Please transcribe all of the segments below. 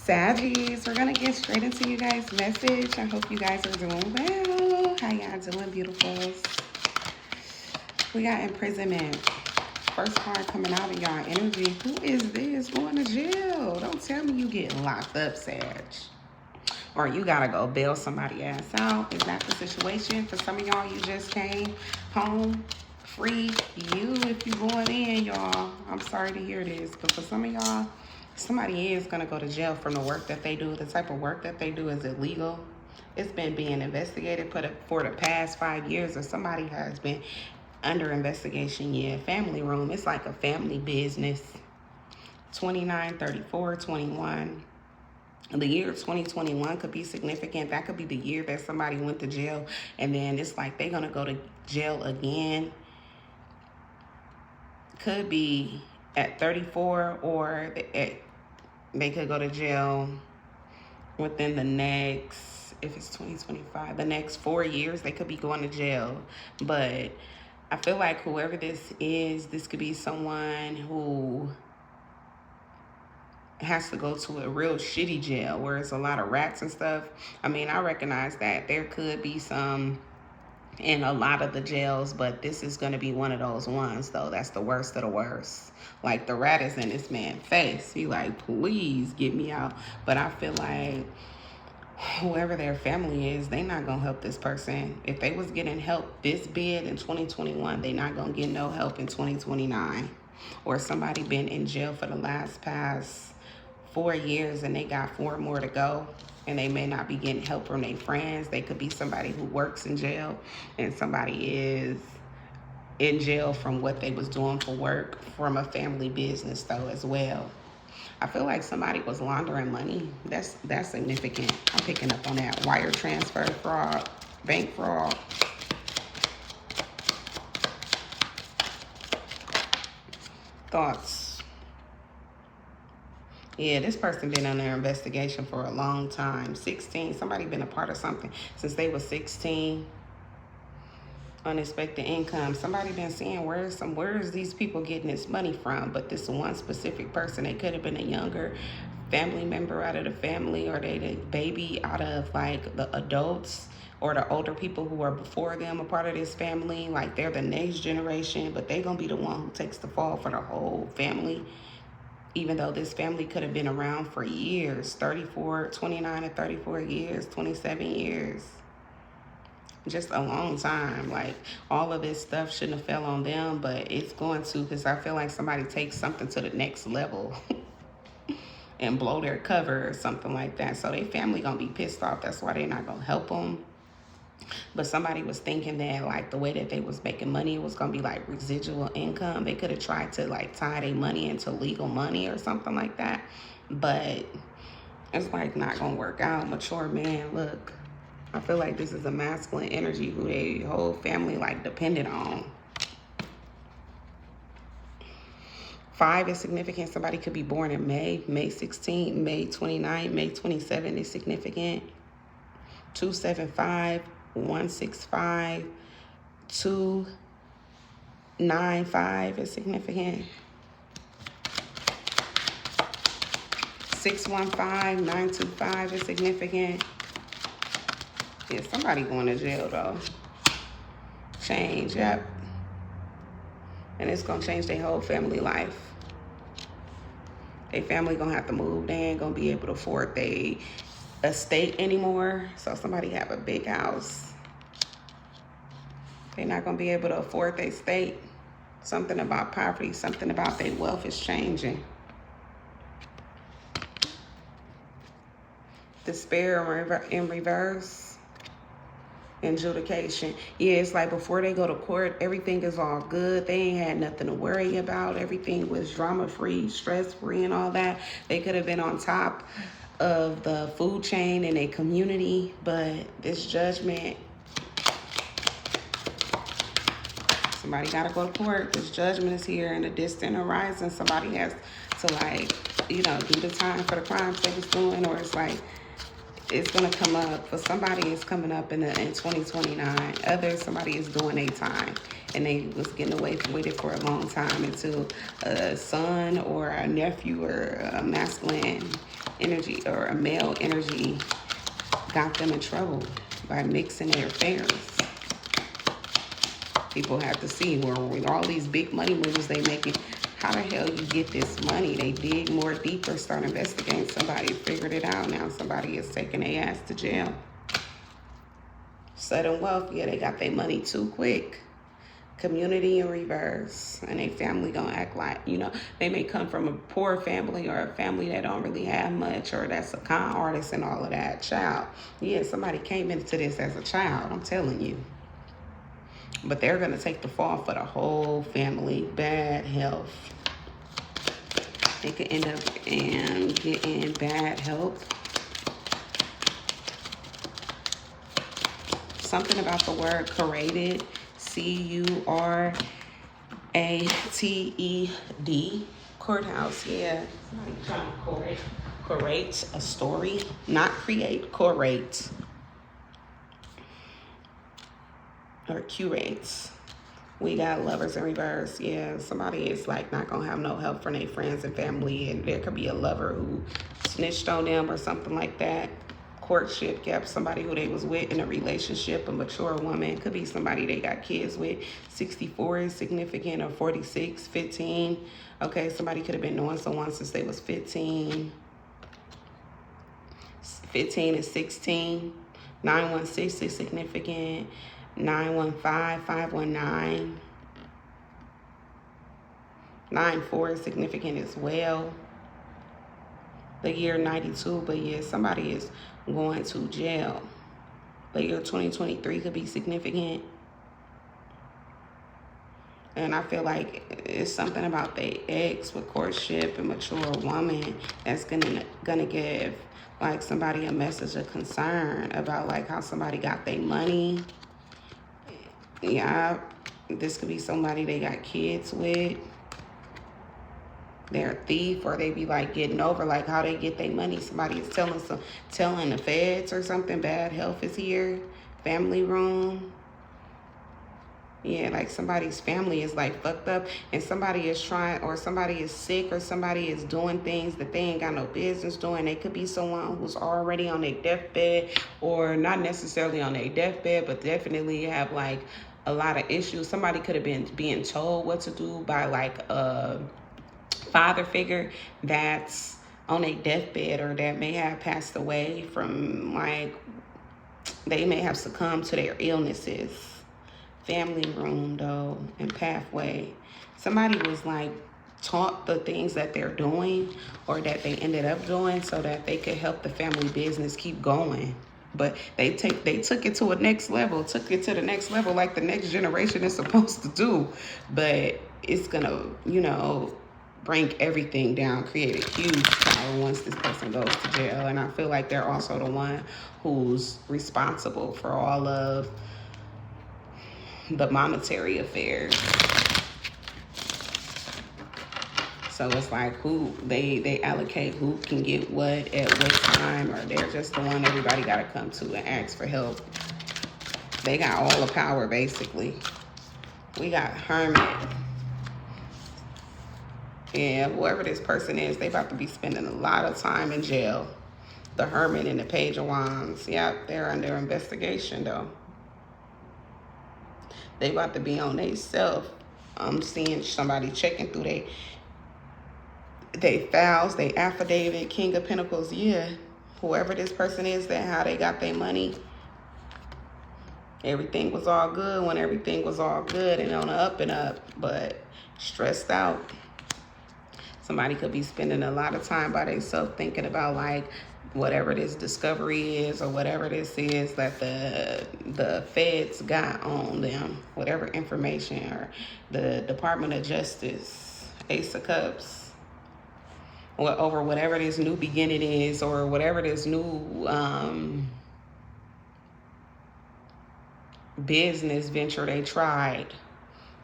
Saggies, we're gonna get straight into you guys' message. I hope you guys are doing well. How y'all doing, beautifuls? We got imprisonment. First card coming out of y'all energy. Who is this going to jail? Don't tell me you getting locked up, Sag. Or you gotta go bail somebody ass out. Is that the situation? For some of y'all, you just came home free. You, if you going in, y'all, I'm sorry to hear this, but for some of y'all, somebody is gonna go to jail from the work that they do. The type of work that they do is illegal. It's been being investigated for the past 5 years, or somebody has been under investigation. Yeah, family room. It's like a family business. 29, 34, 21. The year 2021 could be significant. That could be the year that somebody went to jail, and then it's like they're gonna go to jail again. Could be at 34, or they could go to jail within the next, if it's 2025, the next 4 years, they could be going to jail. But I feel like whoever this is, this could be someone who has to go to a real shitty jail where it's a lot of rats and stuff. I mean, I recognize that there could be some in a lot of the jails, but this is going to be one of those ones, though. That's the worst of the worst. Like, the rat is in this man's face. He like, please get me out. But I feel like whoever their family is, they not gonna help this person. If they was getting help this big in 2021, they not gonna get no help in 2029. Or somebody been in jail for the past 4 years and they got 4 more to go, and they may not be getting help from their friends. They could be somebody who works in jail, and somebody is in jail from what they was doing for work from a family business, though, as well. I feel like somebody was laundering money. That's significant. I'm picking up on that. Wire transfer fraud, bank fraud. Thoughts. Yeah, this person been under investigation for a long time. 16, somebody been a part of something since they was 16. Unexpected income. Somebody been seeing where is these people getting this money from? But this one specific person, they could have been a younger family member out of the family, or they the baby out of like the adults, or the older people who are before them a part of this family. Like, they're the next generation, but they gonna be the one who takes the fall for the whole family. Even though this family could have been around for years, 29 to 34 years, 27 years. Just a long time. Like, all of this stuff shouldn't have fell on them, but it's going to, because I feel like somebody takes something to the next level and blow their cover or something like that. So their family gonna be pissed off. That's why they're not gonna help them. But somebody was thinking that, like, the way that they was making money, it was gonna be like residual income. They could have tried to like tie their money into legal money or something like that, but it's like not gonna work out. Mature man, look, I feel like this is a masculine energy who their whole family like depended on. 5 is significant. Somebody could be born in May 16, May 29, May 27 is significant. 275, 165, 295 is significant. 615, 925 is significant. Yeah, somebody going to jail, though. Change, yep. And it's going to change their whole family life. Their family going to have to move. They ain't going to be able to afford their estate anymore. So somebody have a big house. They're not going to be able to afford their estate. Something about poverty, something about their wealth is changing. Despair in reverse. Adjudication. Yeah, it's like before they go to court, everything is all good. They ain't had nothing to worry about. Everything was drama-free, stress-free, and all that. They could have been on top of the food chain in a community, but this judgment, somebody got to go to court. This judgment is here in the distant horizon. Somebody has to, like, you know, do the time for the crimes they was doing, or it's like it's gonna come up for somebody. It's coming up in 2029. Others, somebody is doing their time, and they was getting away with it for a long time until a son or a nephew or a masculine energy or a male energy got them in trouble by mixing their affairs. People have to see where with all these big money moves they making, how the hell you get this money? They dig more deeper, start investigating. Somebody figured it out. Now somebody is taking their ass to jail. Sudden wealth, yeah, they got their money too quick. Community in reverse, and they family gonna act like, you know, they may come from a poor family or a family that don't really have much, or that's a con artist and all of that. Child, yeah, somebody came into this as a child, I'm telling you. But they're gonna take the fall for the whole family. Bad health. They could end up and getting bad health. Something about the word curated. C-U-R-A-T-E-D. Courthouse, yeah. Somebody trying to curate a story. Not create, curate. Or curates. We got lovers in reverse. Yeah, somebody is like not gonna have no help from their friends and family, and there could be a lover who snitched on them or something like that. Courtship, yep, somebody who they was with in a relationship, a mature woman. Could be somebody they got kids with. 64 is significant, or 46, 15. Okay, somebody could have been knowing someone since they was 15. 15 is 16. 916 is significant. 915, 519. 94 is significant as well. The year 92, but yeah, somebody is going to jail. The year 2023 could be significant. And I feel like it's something about the ex with courtship and mature woman that's gonna give like somebody a message of concern about like how somebody got their money. Yeah, this could be somebody they got kids with. They're a thief, or they be like getting over like how they get their money. Somebody is telling the feds or something. Bad health is here. Family room. Yeah, like somebody's family is like fucked up, and somebody is trying, or somebody is sick, or somebody is doing things that they ain't got no business doing. They could be someone who's already on their deathbed, or not necessarily on their deathbed, but definitely have like a lot of issues. Somebody could have been being told what to do by like a father figure that's on a deathbed, or that may have passed away from like, they may have succumbed to their illnesses. Family room though, and pathway. Somebody was like taught the things that they're doing or that they ended up doing so that they could help the family business keep going. But they took it to a next level, took it to the next level like the next generation is supposed to do. But it's gonna, you know, bring everything down, create a huge power once this person goes to jail. And I feel like they're also the one who's responsible for all of the monetary affairs. So it's like who they allocate who can get what at what time, or they're just the one everybody got to come to and ask for help. They got all the power basically. We got Hermit. Yeah, whoever this person is, they about to be spending a lot of time in jail. The Hermit and the Page of Wands. Yep, they're under investigation though. They about to be on they self. I'm seeing somebody checking through they files, they affidavit, King of Pentacles. Yeah, whoever this person is, that how they got their money. Everything was all good when everything was all good and on the up and up, but stressed out. Somebody could be spending a lot of time by themselves thinking about like whatever this discovery is or whatever this is that the feds got on them, whatever information, or the Department of Justice, Ace of Cups, or over whatever this new beginning is, or whatever this new business venture they tried.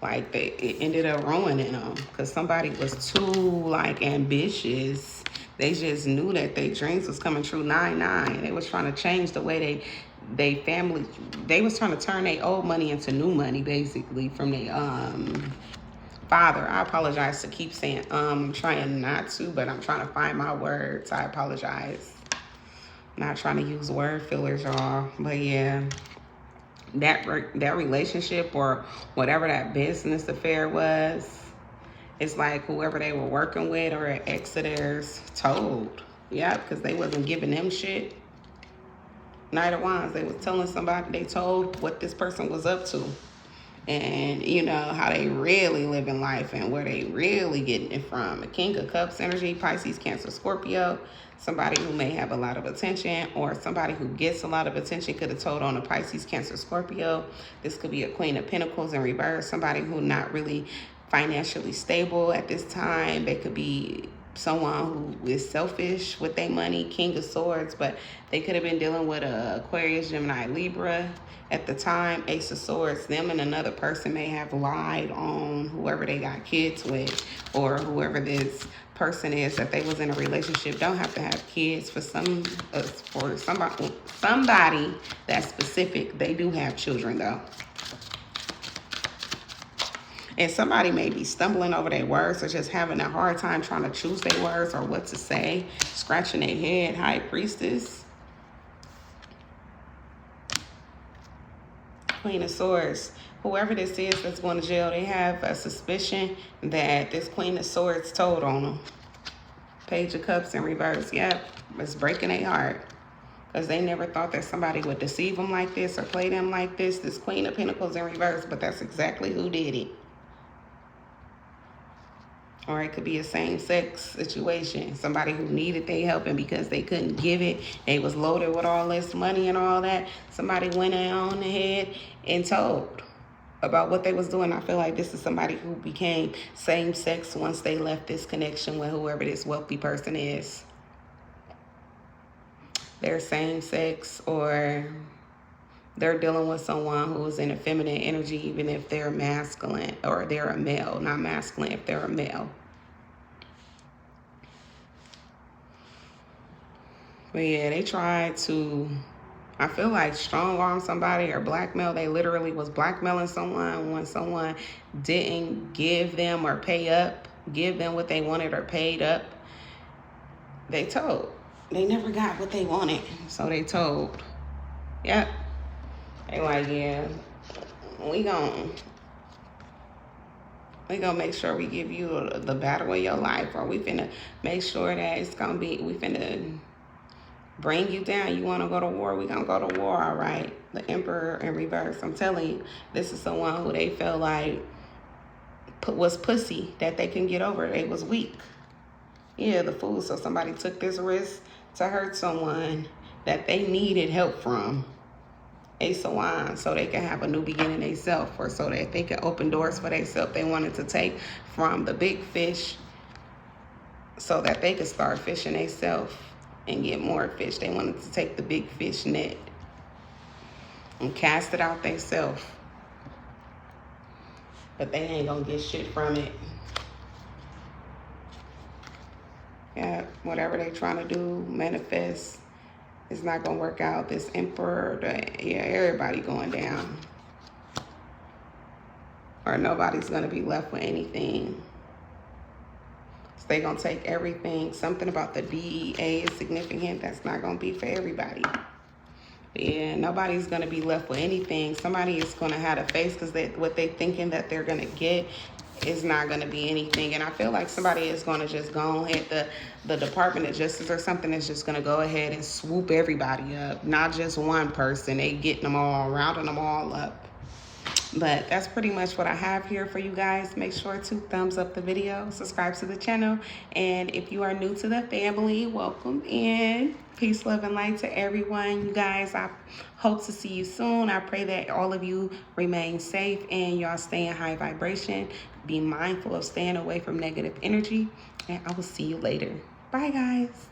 Like it ended up ruining them because somebody was too like ambitious They just knew that their dreams was coming true. 9-9. They was trying to change the way they family. They was trying to turn their old money into new money, basically, from their father. I apologize to keep saying I'm trying not to, but I'm trying to find my words. I apologize. Not trying to use word fillers, y'all. But yeah, that relationship or whatever that business affair was, it's like whoever they were working with or an ex of theirs told. Yeah, because they wasn't giving them shit. Knight of Wands, they was telling somebody, they told what this person was up to. And, you know, how they really living life and where they really getting it from. A King of Cups energy, Pisces, Cancer, Scorpio. Somebody who may have a lot of attention, or somebody who gets a lot of attention could have told on a Pisces, Cancer, Scorpio. This could be a Queen of Pentacles in reverse. Somebody who not really financially stable at this time. They could be someone who is selfish with their money, King of Swords, but they could have been dealing with a Aquarius, Gemini, Libra at the time. Ace of Swords, them and another person may have lied on whoever they got kids with, or whoever this person is that they was in a relationship. Don't have to have kids. For somebody that's specific, they do have children though. And somebody may be stumbling over their words or just having a hard time trying to choose their words or what to say, scratching their head. High Priestess. Queen of Swords. Whoever this is that's going to jail, they have a suspicion that this Queen of Swords told on them. Page of Cups in reverse. Yep, it's breaking their heart. Because they never thought that somebody would deceive them like this or play them like this. This Queen of Pentacles in reverse, but that's exactly who did it. Or it could be a same-sex situation. Somebody who needed their help, and because they couldn't give it, they was loaded with all this money and all that. Somebody went on ahead and told about what they was doing. I feel like this is somebody who became same-sex once they left this connection with whoever this wealthy person is. They're same-sex, or they're dealing with someone who is in a feminine energy, even if they're masculine, or they're a male. Not masculine if they're a male. But yeah, they tried to, I feel like, strong arm somebody or blackmail. They literally was blackmailing someone when someone didn't give them or pay up, give them what they wanted or paid up. They told. They never got what they wanted, so they told. Yep. They like, yeah, we gonna make sure we give you the battle of your life, or we finna make sure that it's gonna be, we finna bring you down. You want to go to war? We gonna go to war, all right? The Emperor in reverse. I'm telling you, this is someone who they felt like was pussy, that they can get over. They was weak. Yeah, the Fool. So somebody took this risk to hurt someone that they needed help from. Ace of Wands, so they can have a new beginning themselves, or so that they can open doors for themselves. They wanted to take from the big fish so that they could start fishing themselves and get more fish. They wanted to take the big fish net and cast it out themselves. But they ain't gonna get shit from it. Yeah, whatever they trying to do, manifest, it's not gonna work out. This Emperor, yeah, everybody going down. Or nobody's gonna be left with anything. So they gonna take everything. Something about the DEA is significant. That's not gonna be for everybody. But yeah, nobody's gonna be left with anything. Somebody is gonna have to face, because what they thinking that they're gonna get is not gonna be anything. And I feel like somebody is gonna just go ahead, the Department of Justice or something is just gonna go ahead and swoop everybody up. Not just one person. They getting them all, rounding them all up. But that's pretty much what I have here for you guys. Make sure to thumbs up the video, subscribe to the channel, and if you are new to the family, welcome in. Peace, love, and light to everyone. You guys, I hope to see you soon. I pray that all of you remain safe and y'all stay in high vibration. Be mindful of staying away from negative energy, and I will see you later. Bye, guys.